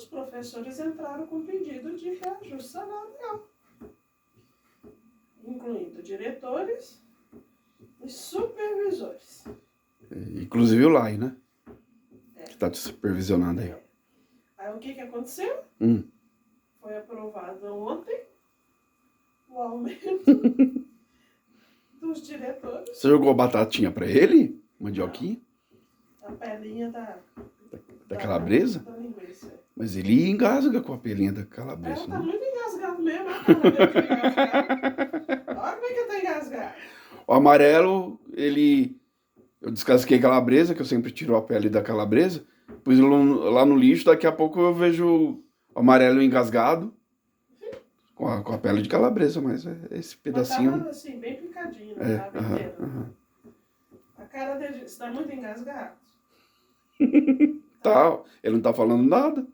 os professores entraram com pedido de reajuste salarial, incluindo diretores e supervisores. Inclusive o Lai, né? Que tá te supervisionando aí. Aí o que aconteceu? Foi aprovado ontem o aumento dos diretores. Você jogou batatinha pra ele? Mandioquinha? Não, a pelinha da calabresa? Da linguiça. Mas ele engasga com a pelinha da calabresa, Ela tá né? muito engasgado mesmo, a cara dele tá engasgado. Olha como é que tá engasgado. O amarelo, eu descasquei calabresa, que eu sempre tiro a pele da calabresa, pus lá no lixo, daqui a pouco eu vejo o amarelo engasgado com a pele de calabresa, mas esse pedacinho... Mas tava assim, bem picadinho, né? Tava inteiro. A cara dele está muito engasgado. Tá, ele não tá falando nada.